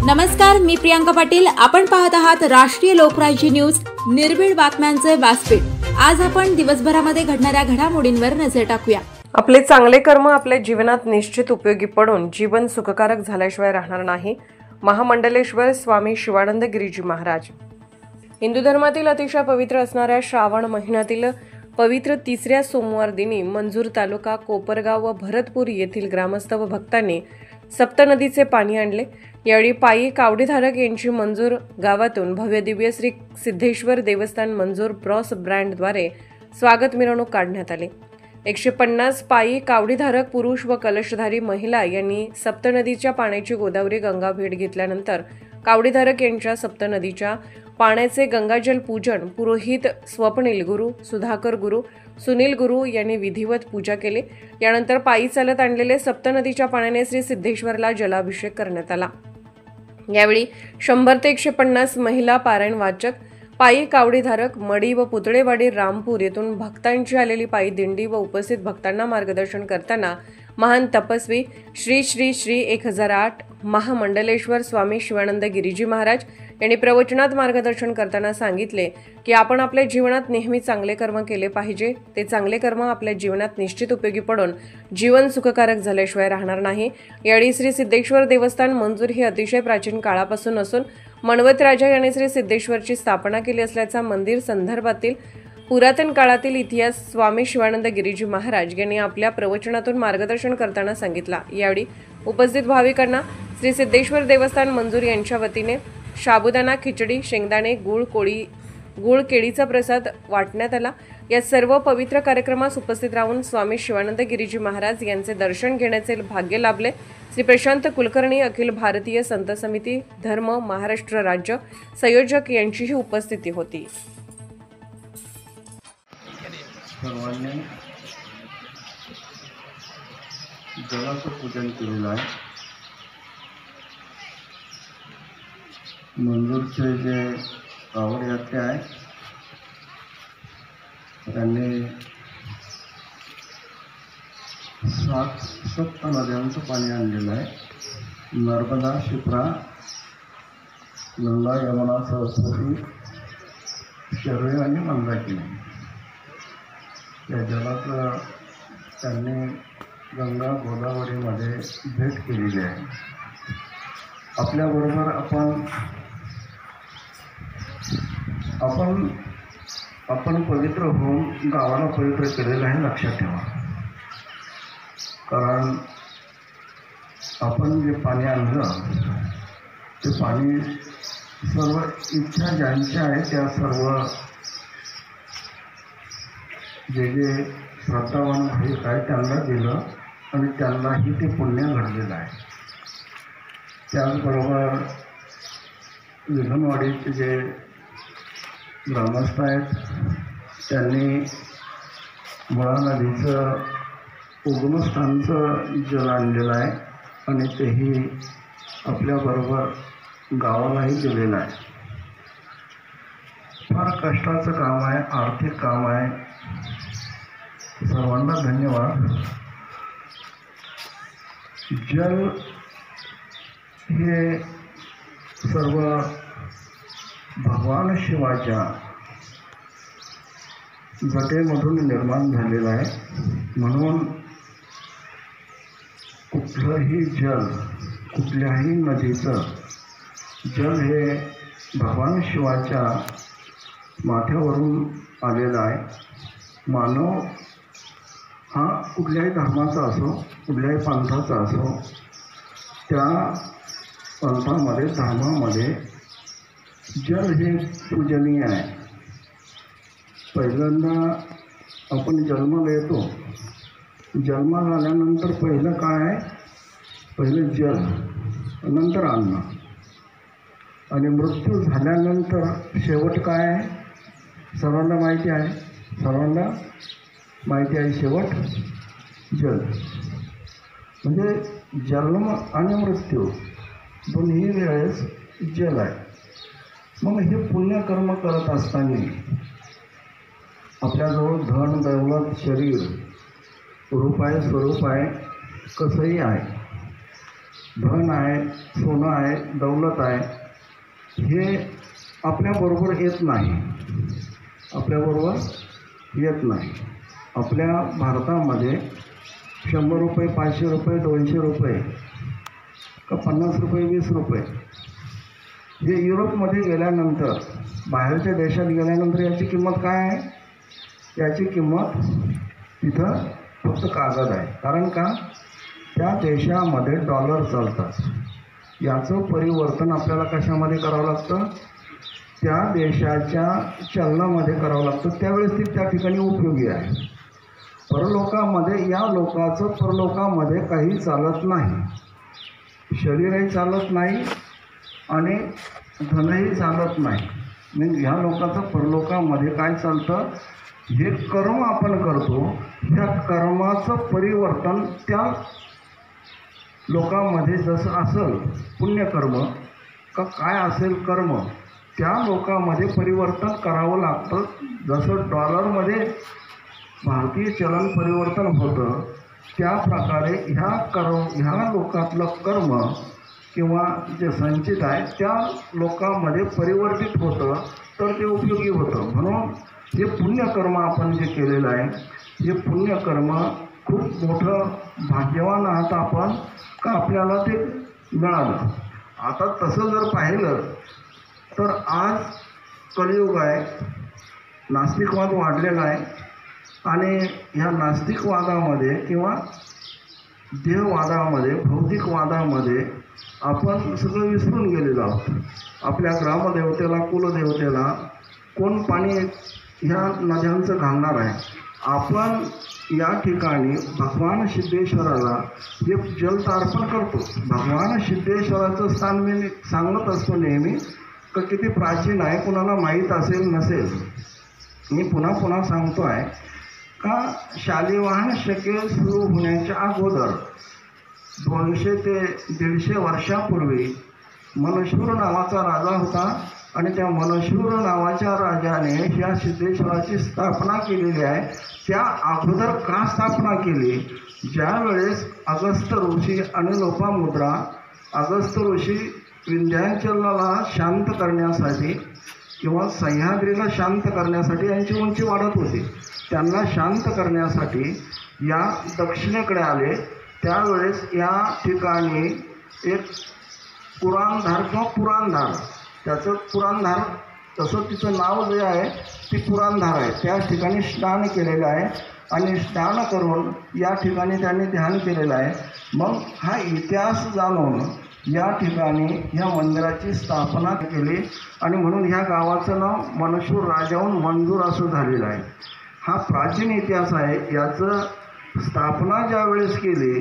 नमस्कार, मी प्रियांका पाटील. आपण पाहत आहात राष्ट्रीय लोकराज्य न्यूज, निर्भीड बातम्यांचे व्यासपीठ. आज आपण दिवसभरामध्ये घडणाऱ्या घडामोडींवर नजर टाकूया. आपले चांगले कर्म आपल्या जीवनात निश्चित उपयोगी पडून जीवन सुखकारक झाल्याशिवाय राहणार नाही. महामंडलेश्वर स्वामी शिवानंद गिरीजी महाराज. हिंदू धर्मातील अतिशय पवित्र असणाऱ्या श्रावण महिन्यातील पवित्र तिसऱ्या सोमवार दिनी मंजूर तालुका कोपरगाव व भरतपूर येथील ग्रामस्थ व भक्तांनी सप्तनदीचे पाणी आणले. यावेळी पायी कावडीधारक यांची मंजूर गावातून भव्य दिव्य श्री सिद्धेश्वर देवस्थान मंजूर ब्रॉस ब्रँडद्वारे स्वागत मिरवणूक काढण्यात आली. 150 पायी कावडीधारक पुरुष व कलशधारी महिला यांनी सप्तनदीच्या पाण्याची गोदावरी गंगा भेट घेतल्यानंतर कावडीधारक यांच्या सप्तनदीच्या पाण्याचे गंगाजल पूजन पुरोहित स्वप्नील गुरु, सुधाकर गुरु, सुनील गुरु यांनी विधिवत पूजा केली. यानंतर पायी चालत आणलेले सप्तनदीच्या पाण्याने श्री सिद्धेश्वरला जलाभिषेक करण्यात आला. यावेळी 100 ते 150 महिला पारायण वाचक, पायी कावडीधारक, मडी व पुतळेवाडी रामपूर येथून भक्तांची आलेली पायी दिंडी व उपस्थित भक्तांना मार्गदर्शन करताना महान तपस्वी श्री श्री श्री 1008 महामंडलेश्वर स्वामी शिवानंद गिरीजी महाराज यांनी प्रवचनात मार्गदर्शन करताना सांगितले की आपण आपल्या जीवनात नेहमी चांगले कर्म केले पाहिजे. ते चांगले कर्म आपल्या जीवनात निश्चित उपयोगी पडून जीवन सुखकारक झाल्याशिवाय राहणार नाही. यावेळी श्री सिद्धेश्वर देवस्थान मंजूर ही अतिशय प्राचीन काळापासून असून मन्वत राजा यांनी श्री सिद्धेश्वरची स्थापना केली असल्याचा मंदिर संदर्भातील पुरातन काळातील इतिहास स्वामी शिवानंद गिरीजी महाराज यांनी आपल्या प्रवचनातून मार्गदर्शन करताना सांगितला. यावेळी उपस्थित भाविकांना श्री सिद्धेश्वर देवस्थान मंजूर यांच्या वतीने साबुदाणा, खिचडी, शेंगदाणे, गुळ केळीचा प्रसाद वाटण्यात आला. या सर्व पवित्र कार्यक्रमास उपस्थित राहून स्वामी शिवानंद गिरीजी महाराज यांचे दर्शन घेण्याचे भाग्य लाभले. श्री प्रशांत कुलकर्णी, अखिल भारतीय संत समिती धर्म महाराष्ट्र राज्य संयोजक यांचीही उपस्थिती होती. सर्वांनी जलाचं पूजन केलेलं आहे. मंजूरचे जे कावड यात्रे आहे त्यांनी 7 नद्यांचं पाणी आणलेलं आहे. नर्मदा, शिप्रा, गंगा, यमुना, सरस्वती, शरयू आणि मंदाकिनी या जलाचं त्यांनी गंगा गोदावरीमध्ये भेट केलेली आहे. आपल्याबरोबर आपण पवित्र होऊन गावाला पवित्र केलेलं आहे, लक्षात ठेवा. कारण आपण जे पाणी आणलं ते पाणी सर्व इच्छा ज्यांच्या आहे त्या सर्व जे श्रद्धावान भाविक आहे त्यांना दिलं आणि त्यांनाही ते पुण्य घडलेलं आहे. त्याचबरोबर विघनवाडीचे जे ग्रामस्थ आहेत त्यांनी मुळा नदीचं उगमस्थानचं जल आणलेलं आहे आणि तेही आपल्याबरोबर गावालाही दिलेलं आहे. फार कष्टाचं काम आहे, आर्थिक काम आहे. सर्वांना धन्यवाद. जल हे सर्व भगवान शिवाच्या जटेमधून निर्माण झालेलं आहे. म्हणून कुठलंही जल, कुठल्याही नदीचं जल हे भगवान शिवाच्या माथ्यावरून आलेलं आहे. मानव हा कुठल्याही धर्माचा असो, कुठल्याही पंथाचा असो, त्या पंथामध्ये धर्मामध्ये जल हे पूजनीय आहे. पहिल्यांदा आपण जन्माला येतो. जन्माला आल्यानंतर पहिलं काय आहे? पहिलं जल, नंतर अन्न, आणि मृत्यू झाल्यानंतर शेवट काय आहे? सर्वांना माहिती आहे. शेवट जल. म्हणजे जन्म आणि मृत्यू दोन्ही वेळेस जल आहे. मग हे पुण्यकर्म करत असताना आपल्याजवळ धन, दौलत, शरीर, रूप आहे, स्वरूप आहे, कसंही आहे, धन आहे, सोनं आहे, दौलत आहे, हे आपल्याबरोबर येत नाही. आपल्याबरोबर येत नाही. आपल्या भारतामध्ये 100 रुपये, 500 रुपये, 200 रुपये का 50 रुपये, 20 रुपये, हे युरोपमध्ये गेल्यानंतर, बाहेरच्या देशात गेल्यानंतर याची किंमत काय आहे? याची किंमत तिथं फक्त कागद आहे. कारण का? त्या देशामध्ये डॉलर चालतात. याचं परिवर्तन आपल्याला कशामध्ये करावं लागतं? त्या देशाच्या चलनामध्ये करावं लागतं. त्यावेळेस ती त्या ठिकाणी उपयोगी आहे. परलोकामध्ये या लोकाचं परलोकामध्ये काही चालत नाही. शरीरही चालत नाही आणि धनही चालत नाही. म्हणजे ह्या लोकाचं परलोकामध्ये काय चालतं? हे कर्म आपण करतो, ह्या कर्माचं परिवर्तन त्या लोकांमध्ये जसं असेल पुण्यकर्म का काय असेल कर्म, त्या लोकांमध्ये परिवर्तन करावं लागतं. जसं डॉलरमध्ये भारतीय चलन परिवर्तन होतं, त्या प्रकारे ह्या लोकातलं कर्म किंवा जे संचित आहे त्या लोकांमध्ये परिवर्तित होतं, तर ते उपयोगी होतं. म्हणून हे पुण्यकर्म आपण जे केलेलं आहे, हे पुण्यकर्म खूप मोठं भाग्यवान आहात आपण का आपल्याला ते मिळालं. आता तसं जर पाहिलं तर आज कलियुग आहे, नास्तिकवाद वाढलेला आहे आणि ह्या नास्तिकवादामध्ये किंवा देहवादामध्ये, भौतिकवादामध्ये आपण सगळं विसरून गेलेलो आहोत. आपल्या ग्रामदेवतेला, कुलदेवतेला कोण पाणी ह्या नद्यांचं घालणार आहे? आपण या ठिकाणी भगवान सिद्धेश्वराला हे जलतार्पण करतो. भगवान सिद्धेश्वराचं स्थान मी सांगत असतो नेहमी का किती प्राचीन आहे, कुणाला माहीत असेल नसेल. मी पुन्हा पुन्हा सांगतो आहे का शालिवाहन शके सुरू होण्याच्या अगोदर 200 ते 150 वर्षापूर्वी मनशूर नावाचा राजा होता आणि त्या मनशूर नावाच्या राजाने ह्या सिद्धेश्वराची स्थापना केलेली आहे. त्या अगोदर का स्थापना केली? ज्यावेळेस अगस्त्य ऋषी आणि लोपामुद्रा, अगस्त्य ऋषी विंध्याचलाला शांत करण्यासाठी किंवा सह्याद्रीला शांत करण्यासाठी यांची उंची वाढत होती, त्यांना शांत करण्यासाठी या दक्षिणेकडे आले. त्यावेळेस या ठिकाणी एक पुराणधार किंवा पुराणधार, त्याचं पुराणधार तसं तिचं नाव जे आहे ती पुराणधार आहे, त्या ठिकाणी स्नान केलेलं आहे आणि स्नान करून या ठिकाणी त्यांनी ध्यान केलेलं आहे. मग हा इतिहास जाणून या ठिकाणी ह्या मंदिराची स्थापना केली आणि म्हणून ह्या गावाचं नाव मनशूर राजाहून मंजूर असं झालेलं आहे. हा प्राचीन इतिहास आहे. याचं स्थापना ज्यावेळेस केली,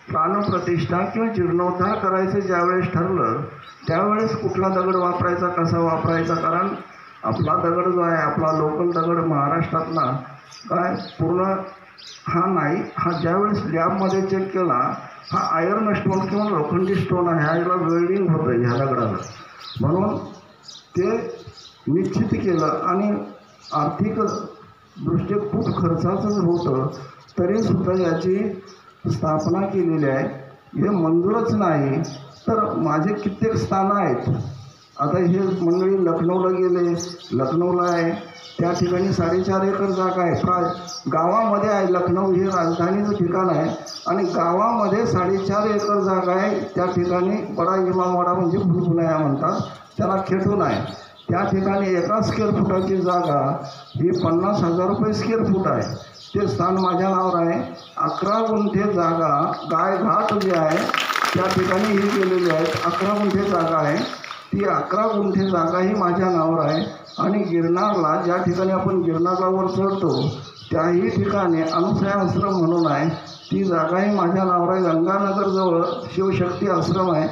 प्राणप्रतिष्ठा किंवा जीर्णोद्धार करायचं ज्यावेळेस ठरलं, त्यावेळेस कुठला दगड वापरायचा, कसा वापरायचा, कारण आपला दगड जो आहे, आपला लोकल दगड महाराष्ट्रातला काय पूर्ण हा नाही. हा ज्यावेळेस लॅबमध्ये चेक केला, हा आयर्न स्टोन किंवा लोखंडी स्टोन आहे, ह्याला वेल्डिंग होतं ह्या दगडाला, म्हणून ते निश्चित केलं आणि आर्थिक दृष्ट्या खूप खर्चाचं होतं, तरीसुद्धा याची स्थापना केलेली आहे. हे मंजूरच नाही तर माझे कित्येक स्थानं आहेत. आता हे मंडळी लखनौला गेले, लखनौला आहे, त्या ठिकाणी 4.5 एकर जागा आहे, गावामध्ये आहे. लखनौ हे राजधानीचं ठिकाण आहे आणि गावामध्ये 4.5 एकर जागा आहे. त्या ठिकाणी बडा इमामवाडा म्हणजे भुलभुलैया म्हणतात त्याला, खेटून आहे. त्या ठिकाणी 1 स्क्वेअर फुटाची जागा ही 50,000 रुपये स्क्वेअर फूट आहे. ते स्थान माझ्या नावावर आहे. 11 गुंठे जागा गायघाट जे आहे त्या ठिकाणी ही गेलेली आहे. 11 गुंठे जागा आहे, ती 11 गुंठे जागा ही माझ्या नावावर आहे. आणि गिरनारला, ज्या ठिकाणी आपण गिरनारला वर चढतो त्याही ठिकाणी अनुसया आश्रम म्हणून आहे, ती जागाही माझ्या नावावर आहे. गंगानगरजवळ शिवशक्ती आश्रम आहे,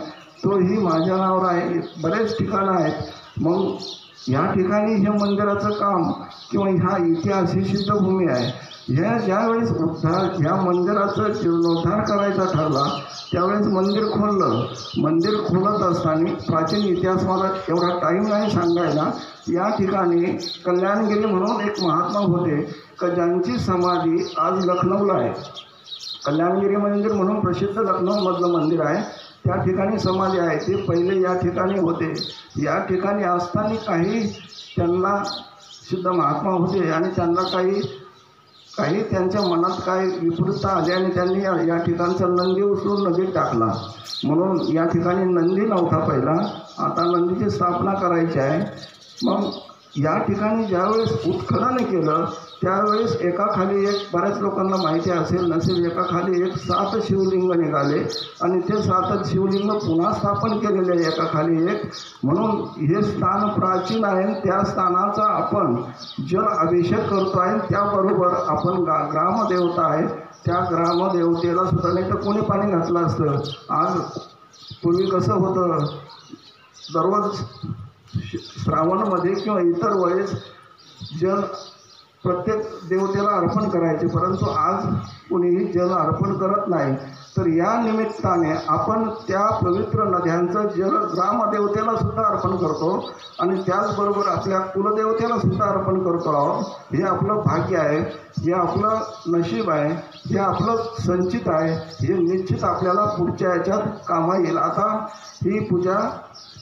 तोही माझ्या नावावर आहे. बरेच ठिकाणं आहेत. मग या ठिकाणी हे मंदिराचं काम किंवा ह्या इतिहास ही सिद्धभूमी आहे. ह्या ज्यावेळेस ह्या मंदिराचं जीर्णोद्धार करायचा ठरला त्यावेळेस मंदिर खोललं. मंदिर खोलत असताना प्राचीन इतिहास मला एवढा टाईम नाही सांगायला. या ठिकाणी कल्याणगिरी म्हणून एक महात्मा होते का ज्यांची समाधी आज लखनौला आहे. कल्याणगिरी मंदिर म्हणून प्रसिद्ध लखनौमधलं मंदिर आहे. त्या ठिकाणी समाधी आहे. ते पहिले या ठिकाणी होते. या ठिकाणी असताना काही त्यांना सिद्ध महात्मा होते आणि त्यांना काही त्यांच्या मनात काही विपरीतता आली आणि त्यांनी या ठिकाणचा नंदी उचलून नदीत टाकला. म्हणून या ठिकाणी नंदी नव्हता पहिला. आता नंदीची स्थापना करायची आहे. मग या ठिकाणी ज्यावेळेस उत्खनन केलं त्यावेळेस एकाखाली एक, बऱ्याच लोकांना माहिती असेल नसेल, एकाखाली एक 7 शिवलिंग निघाले आणि ते 7 शिवलिंग पुन्हा स्थापन केलेले आहे एकाखाली एक. म्हणून हे स्थान प्राचीन आहे. त्या स्थानाचा आपण जल अभिषेक करतो आहे. त्याबरोबर आपण ग्रामदेवता आहे त्या ग्रामदेवतेला सुद्धा, नाही तर कोणी पाणी घातलं असतं. आज पूर्वी कसं होतं, दररोज श्रावणमध्ये किंवा इतर वेळेस जल प्रत्येक देवतेला अर्पण करायचे, परंतु आज कोणीही जल अर्पण करत नाही. तर या निमित्ताने आपण त्या पवित्र नद्यांचं जल ग्रामदेवतेला सुद्धा अर्पण करतो आणि त्याचबरोबर आपल्या कुलदेवतेला सुद्धा अर्पण करतो आहोत. हे आपलं भाग्य आहे, हे आपलं नशीब आहे, हे आपलं संचित आहे. हे निश्चित आपल्याला पुढच्या याच्यात कामा येईल. आता ही पूजा,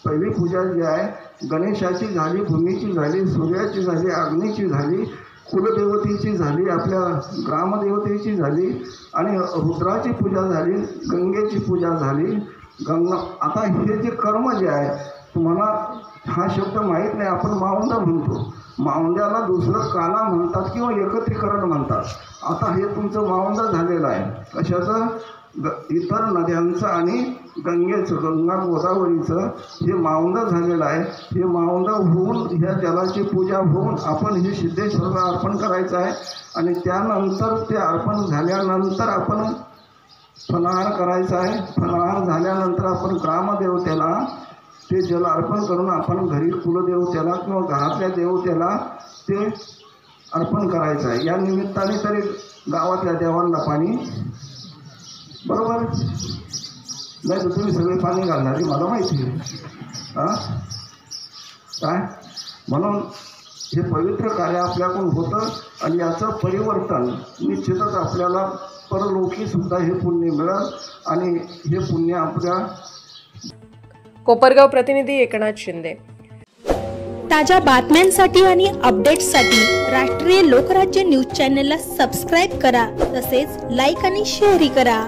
पहिली पूजा जी आहे गणेशाची झाली, भूमीची झाली, सूर्याची झाली, अग्नीची झाली, कुलदेवतेची झाली, आपल्या ग्रामदेवतेची झाली आणि रुद्राची पूजा झाली, गंगेची पूजा झाली. आता हे जे कर्म जे आहे, तुम्हाला हा शब्द माहीत नाही, आपण मावंदा म्हणतो. मावंद्याला दुसरं काना म्हणतात किंवा एकत्रीकरण म्हणतात. आता हे तुमचं मावंदा झालेलं आहे. कशाचं? इतर नद्यांचं आणि गंगेचं, गंगा गोदावरीचं हे मावंद झालेलं आहे. हे मावंद होऊन, ह्या जलाची पूजा होऊन आपण हे सिद्धेश्वरला अर्पण करायचं आहे आणि त्यानंतर ते अर्पण झाल्यानंतर आपण फलाहार करायचा आहे. फलाहार झाल्यानंतर आपण ग्रामदेवतेला ते जल अर्पण करून आपण घरी कुलदेवतेला किंवा घरातल्या देवतेला ते अर्पण करायचं आहे. या निमित्ताने तरी गावातल्या देवांना पाणी, बरोबर नाही तर तुम्ही सगळे पाणी घालणारी मला माहिती आहे. काय म्हणून हे पवित्र कार्य आपल्याकडून होतं आणि याचं परिवर्तन निश्चितच आपल्याला परलोकीसुद्धा हे पुण्य मिळेल आणि हे पुण्य आपल्या. कोपरगाव प्रतिनिधी एकनाथ शिंदे. ताज्या बातम्यांसाठी आणि अपडेट्ससाठी राष्ट्रीय लोकराज्य न्यूज चॅनलला सबस्क्राईब करा, तसेच लाईक आणि शेअरही करा.